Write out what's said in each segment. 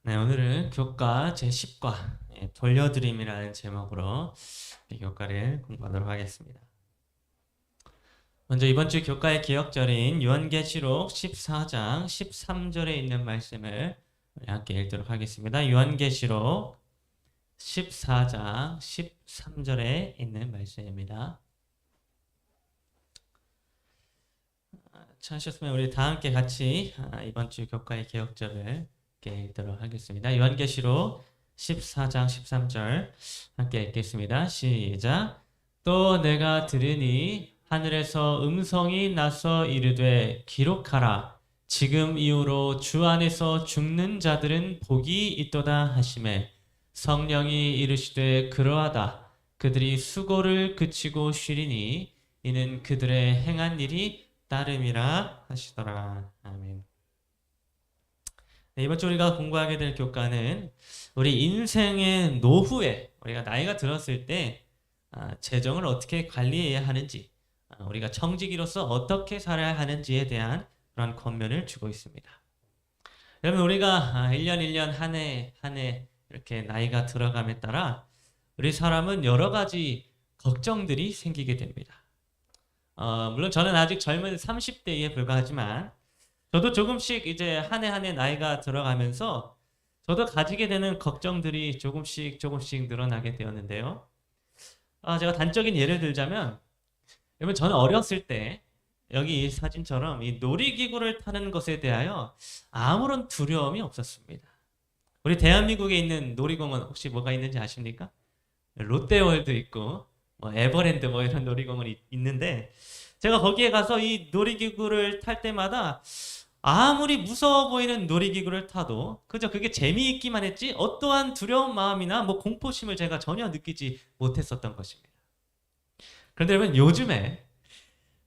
네, 오늘은 교과 제10과 돌려드림이라는 제목으로 이 교과를 공부하도록 하겠습니다. 먼저 이번 주 교과의 기억절인 요한계시록 14장 13절에 있는 말씀을 우리 함께 읽도록 하겠습니다. 요한계시록 14장 13절에 있는 말씀입니다. 찾으셨으면 우리 다 함께 같이 이번 주 교과의 기억절을 읽도록 하겠습니다. 요한계시록 14장 13절 함께 읽겠습니다. 시작. 또 내가 들으니 하늘에서 음성이 나서 이르되 기록하라. 지금 이후로 주 안에서 죽는 자들은 복이 있도다 하시매 성령이 이르시되 그러하다. 그들이 수고를 그치고 쉬리니 이는 그들의 행한 일이 따름이라 하시더라. 아멘. 네, 이번 주 우리가 공부하게 될 교과는 우리 인생의 노후에 우리가 나이가 들었을 때 재정을 어떻게 관리해야 하는지, 우리가 청지기로서 어떻게 살아야 하는지에 대한 그런 권면을 주고 있습니다. 여러분, 우리가 1년 1년 한 해 한 해 이렇게 나이가 들어감에 따라 우리 사람은 여러 가지 걱정들이 생기게 됩니다. 물론 저는 아직 젊은 30대에 불과하지만 저도 조금씩 이제 한 해 한 해 나이가 들어가면서 저도 가지게 되는 걱정들이 조금씩 늘어나게 되었는데요. 제가 단적인 예를 들자면, 여러분, 저는 어렸을 때 여기 이 사진처럼 이 놀이기구를 타는 것에 대하여 아무런 두려움이 없었습니다. 우리 대한민국에 있는 놀이공원 혹시 뭐가 있는지 아십니까? 롯데월드 있고 뭐 에버랜드 뭐 이런 놀이공원이 있는데, 제가 거기에 가서 이 놀이기구를 탈 때마다 아무리 무서워 보이는 놀이기구를 타도 그저 그게 재미있기만 했지 어떠한 두려운 마음이나 뭐 공포심을 제가 전혀 느끼지 못했었던 것입니다. 그런데 여러분, 요즘에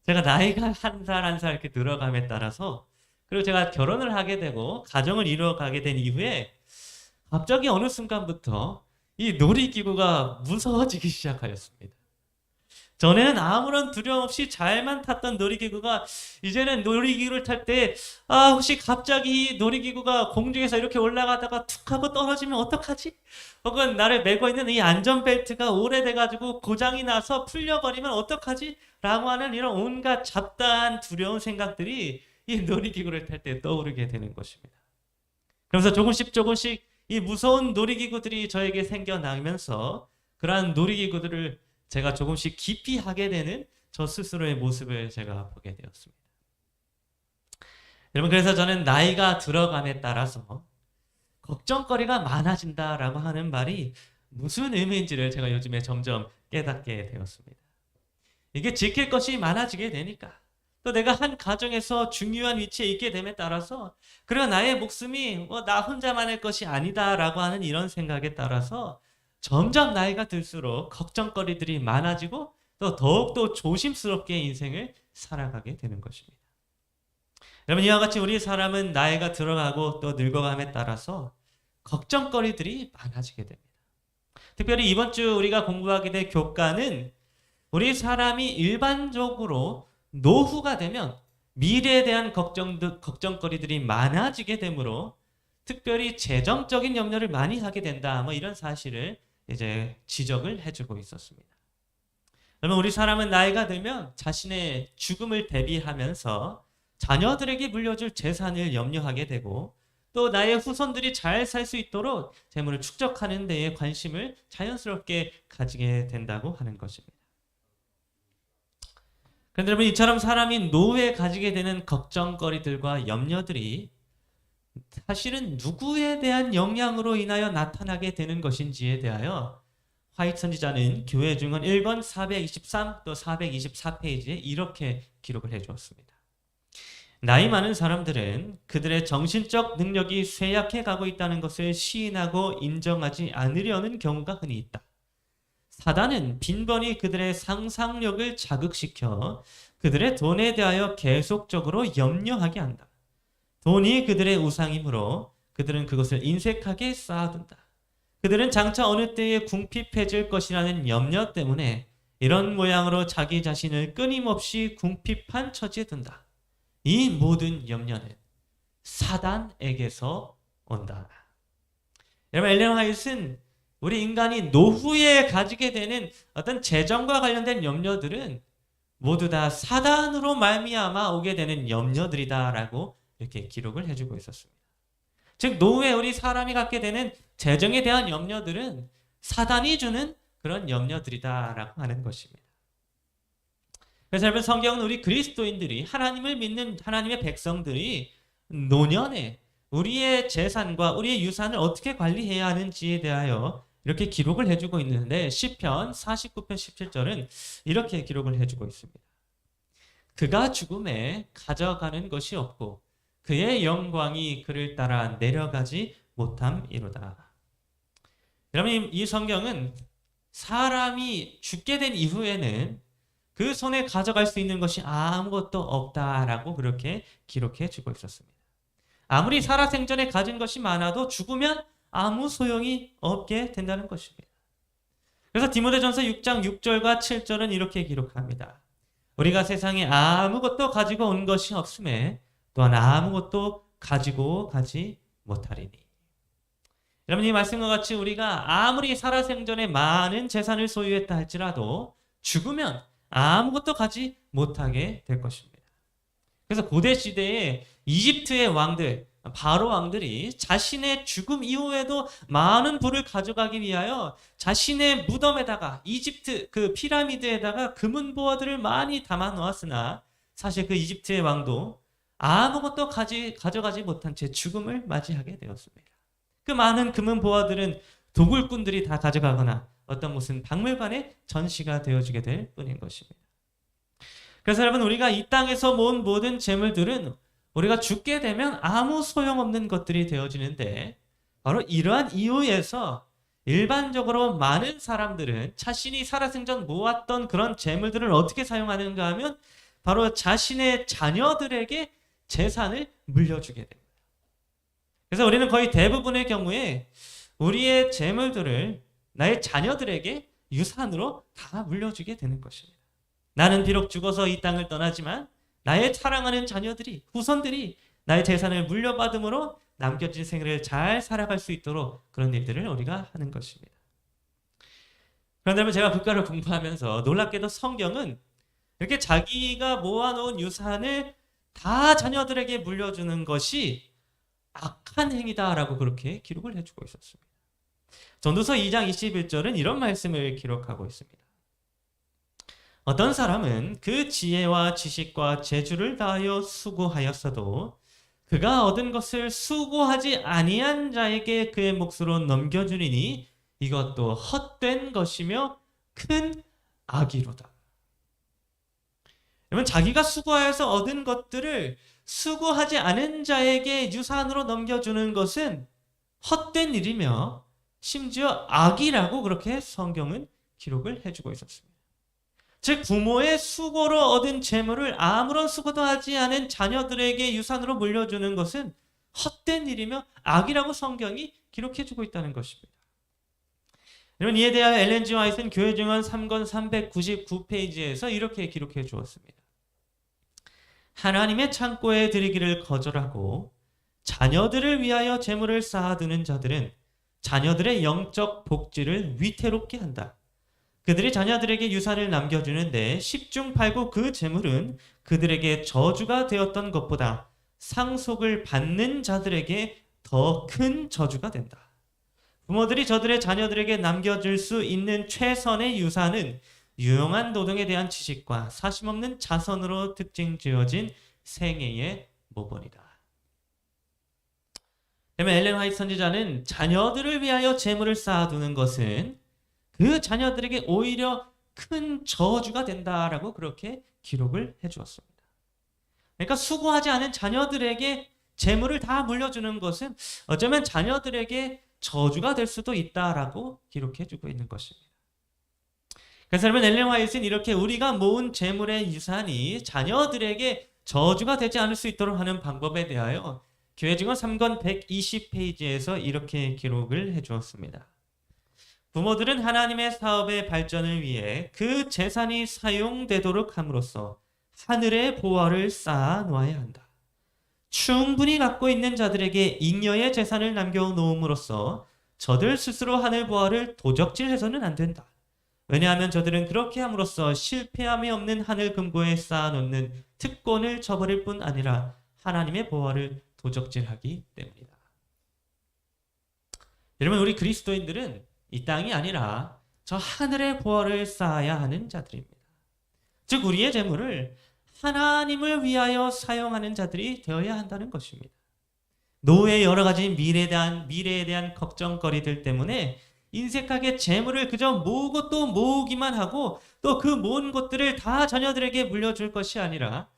제가 나이가 한 살 한 살 이렇게 늘어감에 따라서, 그리고 제가 결혼을 하게 되고 가정을 이루어가게 된 이후에 갑자기 어느 순간부터 이 놀이기구가 무서워지기 시작하였습니다. 전에는 아무런 두려움 없이 잘만 탔던 놀이기구가 이제는 놀이기구를 탈 때 혹시 갑자기 놀이기구가 공중에서 이렇게 올라가다가 툭 하고 떨어지면 어떡하지? 혹은 나를 메고 있는 이 안전벨트가 오래돼가지고 고장이 나서 풀려버리면 어떡하지? 라고 하는 이런 온갖 잡다한 두려운 생각들이 이 놀이기구를 탈 때 떠오르게 되는 것입니다. 그래서 조금씩 이 무서운 놀이기구들이 저에게 생겨나면서 그러한 놀이기구들을 제가 조금씩 깊이 하게 되는 저 스스로의 모습을 제가 보게 되었습니다. 여러분, 그래서 저는 나이가 들어감에 따라서 걱정거리가 많아진다라고 하는 말이 무슨 의미인지를 제가 요즘에 점점 깨닫게 되었습니다. 이게 지킬 것이 많아지게 되니까, 또 내가 한 가정에서 중요한 위치에 있게 됨에 따라서, 그리고 나의 목숨이 나 혼자만의 것이 아니다라고 하는 이런 생각에 따라서 점점 나이가 들수록 걱정거리들이 많아지고 또 더욱더 조심스럽게 인생을 살아가게 되는 것입니다. 여러분, 이와 같이 우리 사람은 나이가 들어가고 또 늙어감에 따라서 걱정거리들이 많아지게 됩니다. 특별히 이번 주 우리가 공부하게 될 교과는 우리 사람이 일반적으로 노후가 되면 미래에 대한 걱정거리들이 많아지게 되므로 특별히 재정적인 염려를 많이 하게 된다, 뭐 이런 사실을 이제 지적을 해주고 있었습니다. 여러분, 우리 사람은 나이가 들면 자신의 죽음을 대비하면서 자녀들에게 물려줄 재산을 염려하게 되고, 또 나의 후손들이 잘 살 수 있도록 재물을 축적하는 데에 관심을 자연스럽게 가지게 된다고 하는 것입니다. 그런데 여러분, 이처럼 사람이 노후에 가지게 되는 걱정거리들과 염려들이 사실은 누구에 대한 영향으로 인하여 나타나게 되는 것인지에 대하여 화이트 선지자는 교회 증언 1권 423 또 424페이지에 이렇게 기록을 해주었습니다. 나이 많은 사람들은 그들의 정신적 능력이 쇠약해 가고 있다는 것을 시인하고 인정하지 않으려는 경우가 흔히 있다. 사단은 빈번히 그들의 상상력을 자극시켜 그들의 돈에 대하여 계속적으로 염려하게 한다. 돈이 그들의 우상이므로 그들은 그것을 인색하게 쌓아둔다. 그들은 장차 어느 때에 궁핍해질 것이라는 염려 때문에 이런 모양으로 자기 자신을 끊임없이 궁핍한 처지에 둔다. 이 모든 염려는 사단에게서 온다. 여러분 엘렌 화이트는 우리 인간이 노후에 가지게 되는 어떤 재정과 관련된 염려들은 모두 다 사단으로 말미암아 오게 되는 염려들이다라고 이렇게 기록을 해주고 있었습니다. 즉 노후에 우리 사람이 갖게 되는 재정에 대한 염려들은 사단이 주는 그런 염려들이다라고 하는 것입니다. 그래서 여러분 성경은 우리 그리스도인들이 하나님을 믿는 하나님의 백성들이 노년에 우리의 재산과 우리의 유산을 어떻게 관리해야 하는지에 대하여 이렇게 기록을 해주고 있는데 시편 49편 17절은 이렇게 기록을 해주고 있습니다. 그가 죽음에 가져가는 것이 없고 그의 영광이 그를 따라 내려가지 못함이로다. 여러분 이 성경은 사람이 죽게 된 이후에는 그 손에 가져갈 수 있는 것이 아무것도 없다라고 그렇게 기록해 주고 있었습니다. 아무리 살아생전에 가진 것이 많아도 죽으면 아무 소용이 없게 된다는 것입니다. 그래서 디모데전서 6장 6절과 7절은 이렇게 기록합니다. 우리가 세상에 아무것도 가지고 온 것이 없음에 또한 아무것도 가지고 가지 못하리니. 여러분 이 말씀과 같이 우리가 아무리 살아생전에 많은 재산을 소유했다 할지라도 죽으면 아무것도 가지 못하게 될 것입니다. 그래서 고대 시대에 이집트의 왕들, 바로 왕들이 자신의 죽음 이후에도 많은 부를 가져가기 위하여 자신의 무덤에다가 이집트 그 피라미드에다가 금은 보화들을 많이 담아 놓았으나 사실 그 이집트의 왕도 아무것도 가져가지 못한 채 죽음을 맞이하게 되었습니다. 그 많은 금은 보화들은 도굴꾼들이 다 가져가거나 어떤 무슨 박물관에 전시가 되어지게 될 뿐인 것입니다. 그래서 여러분 우리가 이 땅에서 모은 모든 재물들은 우리가 죽게 되면 아무 소용없는 것들이 되어지는데 바로 이러한 이유에서 일반적으로 많은 사람들은 자신이 살아생전 모았던 그런 재물들을 어떻게 사용하는가 하면 바로 자신의 자녀들에게 재산을 물려주게 됩니다. 그래서 우리는 거의 대부분의 경우에 우리의 재물들을 나의 자녀들에게 유산으로 다 물려주게 되는 것입니다. 나는 비록 죽어서 이 땅을 떠나지만 나의 사랑하는 자녀들이, 후손들이 나의 재산을 물려받음으로 남겨진 생애를 잘 살아갈 수 있도록 그런 일들을 우리가 하는 것입니다. 그런데 제가 국가를 공부하면서 놀랍게도 성경은 이렇게 자기가 모아놓은 유산을 다 자녀들에게 물려주는 것이 악한 행위다라고 그렇게 기록을 해주고 있었습니다. 전도서 2장 21절은 이런 말씀을 기록하고 있습니다. 어떤 사람은 그 지혜와 지식과 재주를 다하여 수고하였어도 그가 얻은 것을 수고하지 아니한 자에게 그의 몫으로 넘겨주리니 이것도 헛된 것이며 큰 악이로다. 여러분 자기가 수고하여서 얻은 것들을 수고하지 않은 자에게 유산으로 넘겨주는 것은 헛된 일이며 심지어 악이라고 그렇게 성경은 기록을 해주고 있었습니다. 즉 부모의 수고로 얻은 재물을 아무런 수고도 하지 않은 자녀들에게 유산으로 물려주는 것은 헛된 일이며 악이라고 성경이 기록해주고 있다는 것입니다. 여러분 이에 대하여 엘렌 G. 화이트는 교회증언 3권 399페이지에서 이렇게 기록해 주었습니다. 하나님의 창고에 드리기를 거절하고 자녀들을 위하여 재물을 쌓아두는 자들은 자녀들의 영적 복지를 위태롭게 한다. 그들이 자녀들에게 유산을 남겨주는데 10중 8구 그 재물은 그들에게 저주가 되었던 것보다 상속을 받는 자들에게 더 큰 저주가 된다. 부모들이 저들의 자녀들에게 남겨줄 수 있는 최선의 유산은 유용한 노동에 대한 지식과 사심없는 자선으로 특징 지어진 생애의 모본이다. 그러면 엘렌 화이트 선지자는 자녀들을 위하여 재물을 쌓아두는 것은 그 자녀들에게 오히려 큰 저주가 된다라고 그렇게 기록을 해주었습니다. 그러니까 수고하지 않은 자녀들에게 재물을 다 물려주는 것은 어쩌면 자녀들에게 저주가 될 수도 있다라고 기록해주고 있는 것입니다. 그래서 여러분 엘렌 화이트는 이렇게 우리가 모은 재물의 유산이 자녀들에게 저주가 되지 않을 수 있도록 하는 방법에 대하여 교회증언 3권 120페이지에서 이렇게 기록을 해주었습니다. 부모들은 하나님의 사업의 발전을 위해 그 재산이 사용되도록 함으로써 하늘의 보화를 쌓아 놓아야 한다. 충분히 갖고 있는 자들에게 잉여의 재산을 남겨놓음으로써 저들 스스로 하늘 보화를 도적질해서는 안 된다. 왜냐하면 저들은 그렇게 함으로써 실패함이 없는 하늘 금고에 쌓아놓는 특권을 저버릴 뿐 아니라 하나님의 보화를 도적질하기 때문이다. 여러분, 우리 그리스도인들은 이 땅이 아니라 저 하늘의 보화를 쌓아야 하는 자들입니다. 즉 우리의 재물을 하나님을 위하여 사용하는 자들이 되어야 한다는 것입니다. 노후의 여러 가지 미래에 대한 걱정거리들 때문에 인색하게 재물을 그저 모으고 또 모으기만 하고 또 그 모은 것들을 다 자녀들에게 물려줄 것이 아니라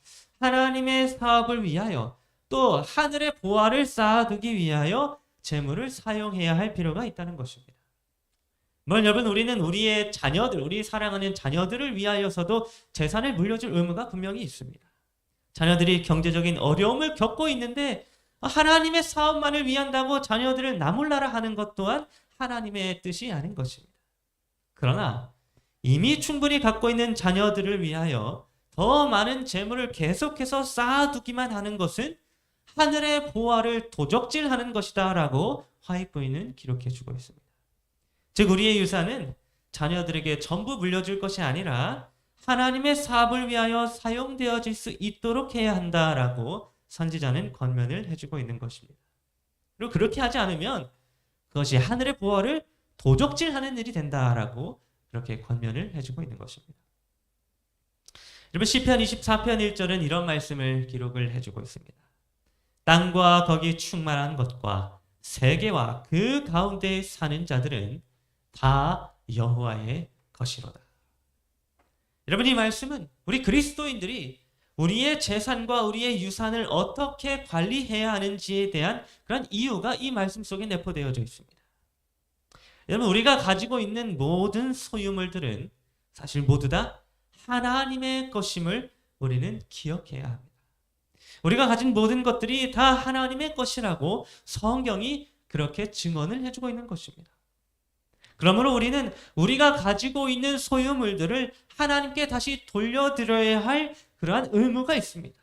하나님의 사업을 위하여 또 하늘의 보화를 쌓아두기 위하여 재물을 사용해야 할 필요가 있다는 것입니다. 물론 여러분, 우리는 우리의 자녀들, 우리 사랑하는 자녀들을 위하여서도 재산을 물려줄 의무가 분명히 있습니다. 자녀들이 경제적인 어려움을 겪고 있는데 하나님의 사업만을 위한다고 자녀들을 나몰라라 하는 것 또한 하나님의 뜻이 아닌 것입니다. 그러나 이미 충분히 갖고 있는 자녀들을 위하여 더 많은 재물을 계속해서 쌓아두기만 하는 것은 하늘의 보화를 도적질하는 것이다 라고 화이트보이는 기록해주고 있습니다. 즉 우리의 유산은 자녀들에게 전부 물려줄 것이 아니라 하나님의 사업을 위하여 사용되어질 수 있도록 해야 한다라고 선지자는 권면을 해주고 있는 것입니다. 그리고 그렇게 하지 않으면 그것이 하늘의 보화를 도적질하는 일이 된다라고 그렇게 권면을 해주고 있는 것입니다. 여러분, 시편 24편 1절은 이런 말씀을 기록을 해주고 있습니다. 땅과 거기 충만한 것과 세계와 그 가운데 사는 자들은 다 여호와의 것이로다. 여러분, 이 말씀은 우리 그리스도인들이 우리의 재산과 우리의 유산을 어떻게 관리해야 하는지에 대한 그런 이유가 이 말씀 속에 내포되어져 있습니다. 여러분, 우리가 가지고 있는 모든 소유물들은 사실 모두 다 하나님의 것임을 우리는 기억해야 합니다. 우리가 가진 모든 것들이 다 하나님의 것이라고 성경이 그렇게 증언을 해주고 있는 것입니다. 그러므로 우리는 우리가 가지고 있는 소유물들을 하나님께 다시 돌려드려야 할 그러한 의무가 있습니다.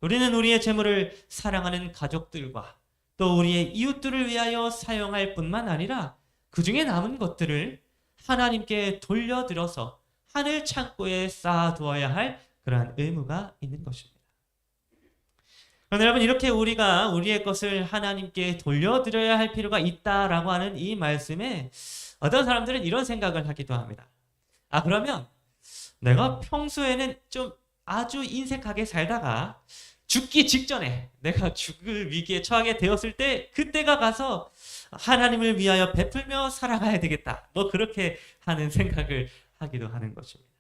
우리는 우리의 재물을 사랑하는 가족들과 또 우리의 이웃들을 위하여 사용할 뿐만 아니라 그 중에 남은 것들을 하나님께 돌려드려서 하늘 창고에 쌓아두어야 할 그러한 의무가 있는 것입니다. 그런데 여러분, 이렇게 우리가 우리의 것을 하나님께 돌려드려야 할 필요가 있다라고 하는 이 말씀에 어떤 사람들은 이런 생각을 하기도 합니다. 그러면 내가 평소에는 좀 아주 인색하게 살다가 죽기 직전에 내가 죽을 위기에 처하게 되었을 때 그때가 가서 하나님을 위하여 베풀며 살아가야 되겠다. 그렇게 하는 생각을 하기도 하는 것입니다.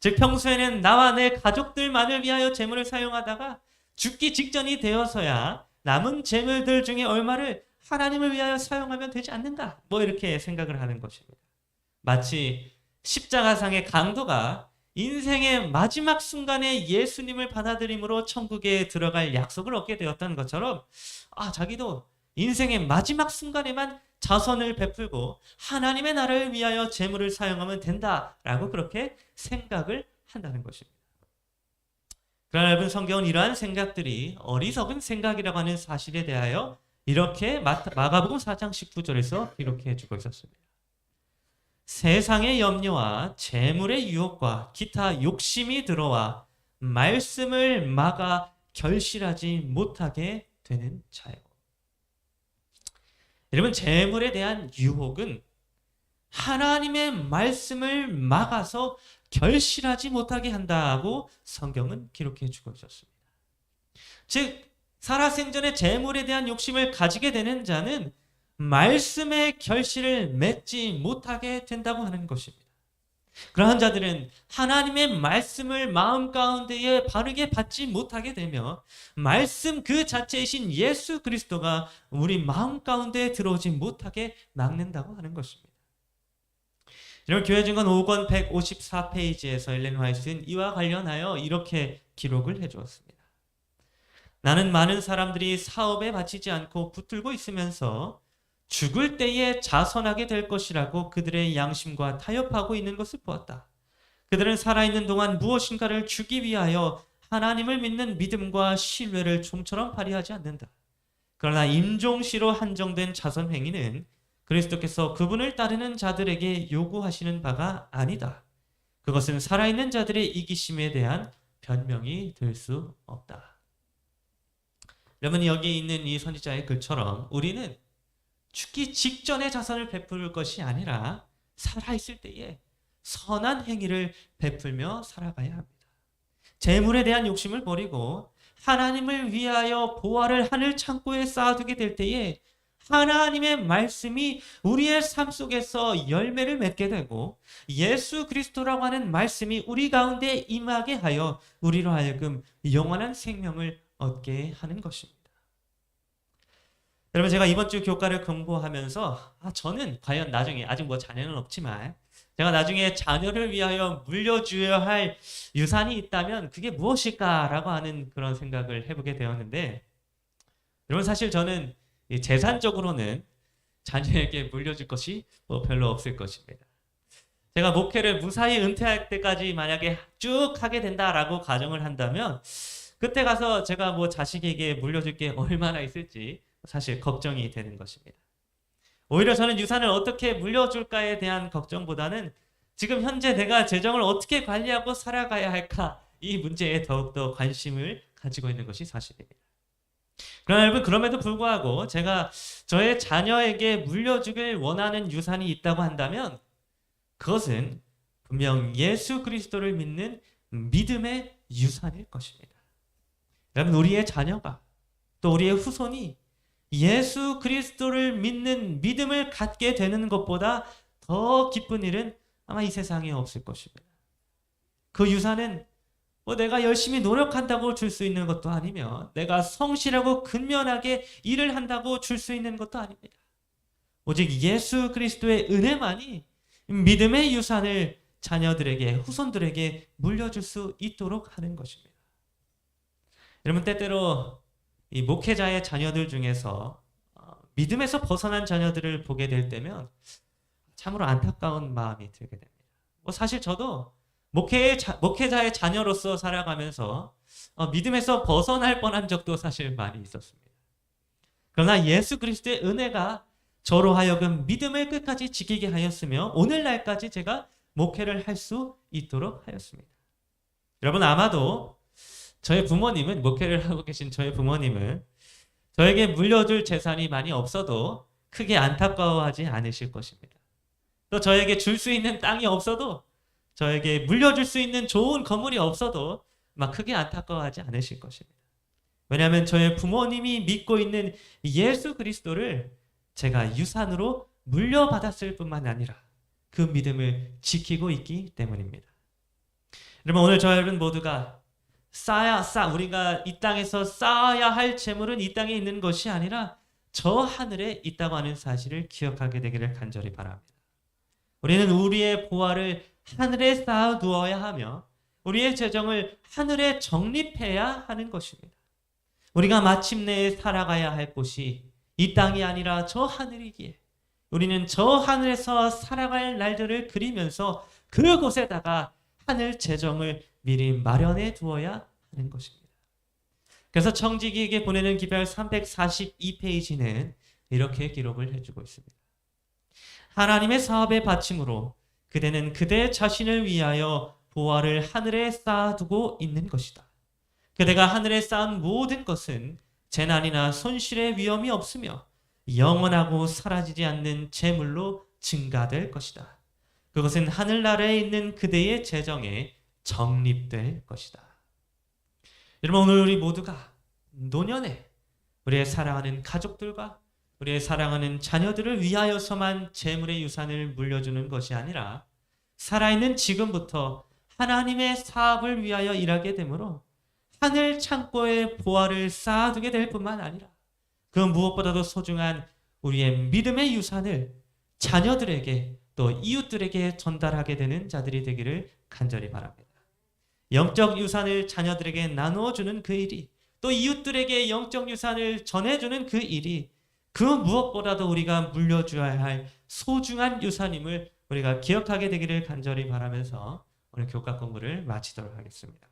즉 평소에는 나와 내 가족들만을 위하여 재물을 사용하다가 죽기 직전이 되어서야 남은 재물들 중에 얼마를 하나님을 위하여 사용하면 되지 않는가? 이렇게 생각을 하는 것입니다. 마치 십자가상의 강도가 인생의 마지막 순간에 예수님을 받아들임으로 천국에 들어갈 약속을 얻게 되었던 것처럼 자기도 인생의 마지막 순간에만 자선을 베풀고 하나님의 나라를 위하여 재물을 사용하면 된다라고 그렇게 생각을 한다는 것입니다. 그러나 여러분, 성경은 이러한 생각들이 어리석은 생각이라고 하는 사실에 대하여 이렇게 마가복음 4장 19절에서 기록해 주고 있었습니다. 세상의 염려와 재물의 유혹과 기타 욕심이 들어와 말씀을 막아 결실하지 못하게 되는 자요. 여러분, 재물에 대한 유혹은 하나님의 말씀을 막아서 결실하지 못하게 한다고 성경은 기록해 주고 있었습니다. 즉 살아생전에 재물에 대한 욕심을 가지게 되는 자는 말씀의 결실을 맺지 못하게 된다고 하는 것입니다. 그러한 자들은 하나님의 말씀을 마음 가운데에 바르게 받지 못하게 되며 말씀 그 자체이신 예수 그리스도가 우리 마음 가운데에 들어오지 못하게 막는다고 하는 것입니다. 여러분, 교회 증언 5권 154페이지에서 엘렌 화이트는 이와 관련하여 이렇게 기록을 해주었습니다. 나는 많은 사람들이 사업에 바치지 않고 붙들고 있으면서 죽을 때에 자선하게 될 것이라고 그들의 양심과 타협하고 있는 것을 보았다. 그들은 살아있는 동안 무엇인가를 주기 위하여 하나님을 믿는 믿음과 신뢰를 좀처럼 발휘하지 않는다. 그러나 임종시로 한정된 자선 행위는 그리스도께서 그분을 따르는 자들에게 요구하시는 바가 아니다. 그것은 살아있는 자들의 이기심에 대한 변명이 될 수 없다. 여러분, 여기 있는 이 선지자의 글처럼 우리는 죽기 직전에 자선을 베풀 것이 아니라 살아있을 때에 선한 행위를 베풀며 살아가야 합니다. 재물에 대한 욕심을 버리고 하나님을 위하여 보화를 하늘 창고에 쌓아두게 될 때에 하나님의 말씀이 우리의 삶 속에서 열매를 맺게 되고 예수 그리스도라고 하는 말씀이 우리 가운데 임하게 하여 우리로 하여금 영원한 생명을 얻게 하는 것입니다. 여러분, 제가 이번 주 교과를 공부하면서 저는 과연 나중에, 아직 자녀는 없지만 제가 나중에 자녀를 위하여 물려줘야 할 유산이 있다면 그게 무엇일까라고 하는 그런 생각을 해보게 되었는데, 여러분, 사실 저는 재산적으로는 자녀에게 물려줄 것이 별로 없을 것입니다. 제가 목회를 무사히 은퇴할 때까지 만약에 쭉 하게 된다라고 가정을 한다면 그때 가서 제가 자식에게 물려줄 게 얼마나 있을지 사실 걱정이 되는 것입니다. 오히려 저는 유산을 어떻게 물려줄까에 대한 걱정보다는 지금 현재 내가 재정을 어떻게 관리하고 살아가야 할까, 이 문제에 더욱더 관심을 가지고 있는 것이 사실입니다. 그러나 여러분, 그럼에도 불구하고 제가 저의 자녀에게 물려주길 원하는 유산이 있다고 한다면 그것은 분명 예수 그리스도를 믿는 믿음의 유산일 것입니다. 여러분, 우리의 자녀가 또 우리의 후손이 예수 그리스도를 믿는 믿음을 갖게 되는 것보다 더 기쁜 일은 아마 이 세상에 없을 것입니다. 그 유산은 내가 열심히 노력한다고 줄 수 있는 것도 아니며 내가 성실하고 근면하게 일을 한다고 줄 수 있는 것도 아닙니다. 오직 예수 그리스도의 은혜만이 믿음의 유산을 자녀들에게, 후손들에게 물려줄 수 있도록 하는 것입니다. 여러분, 때때로 이 목회자의 자녀들 중에서 믿음에서 벗어난 자녀들을 보게 될 때면 참으로 안타까운 마음이 들게 됩니다. 사실 저도 목회자의 자녀로서 살아가면서 믿음에서 벗어날 뻔한 적도 사실 많이 있었습니다. 그러나 예수 그리스도의 은혜가 저로 하여금 믿음을 끝까지 지키게 하였으며 오늘날까지 제가 목회를 할 수 있도록 하였습니다. 여러분, 아마도 저의 부모님은, 목회를 하고 계신 저의 부모님은 저에게 물려줄 재산이 많이 없어도 크게 안타까워하지 않으실 것입니다. 또 저에게 줄 수 있는 땅이 없어도, 저에게 물려줄 수 있는 좋은 건물이 없어도 막 크게 안타까워하지 않으실 것입니다. 왜냐하면 저의 부모님이 믿고 있는 예수 그리스도를 제가 유산으로 물려받았을 뿐만 아니라 그 믿음을 지키고 있기 때문입니다. 여러분, 오늘 저와 여러분 모두가 우리가 이 땅에서 쌓아야 할 재물은 이 땅에 있는 것이 아니라 저 하늘에 있다고 하는 사실을 기억하게 되기를 간절히 바랍니다. 우리는 우리의 보화를 하늘에 쌓아두어야 하며 우리의 재정을 하늘에 적립해야 하는 것입니다. 우리가 마침내 살아가야 할 곳이 이 땅이 아니라 저 하늘이기에 우리는 저 하늘에서 살아갈 날들을 그리면서 그곳에다가 하늘 재정을 미리 마련해 두어야 하는 것입니다. 그래서 청지기에게 보내는 기별 342페이지는 이렇게 기록을 해주고 있습니다. 하나님의 사업의 받침으로 그대는 그대 자신을 위하여 보화를 하늘에 쌓아두고 있는 것이다. 그대가 하늘에 쌓은 모든 것은 재난이나 손실의 위험이 없으며 영원하고 사라지지 않는 재물로 증가될 것이다. 그것은 하늘나라에 있는 그대의 재정에 적립될 것이다. 여러분, 오늘 우리 모두가 노년에 우리의 사랑하는 가족들과 우리의 사랑하는 자녀들을 위하여서만 재물의 유산을 물려주는 것이 아니라 살아있는 지금부터 하나님의 사업을 위하여 일하게 되므로 하늘 창고에 보화를 쌓아두게 될 뿐만 아니라 그 무엇보다도 소중한 우리의 믿음의 유산을 자녀들에게 또 이웃들에게 전달하게 되는 자들이 되기를 간절히 바랍니다. 영적 유산을 자녀들에게 나누어주는 그 일이, 또 이웃들에게 영적 유산을 전해주는 그 일이 그 무엇보다도 우리가 물려줘야 할 소중한 유산임을 우리가 기억하게 되기를 간절히 바라면서 오늘 교과 공부를 마치도록 하겠습니다.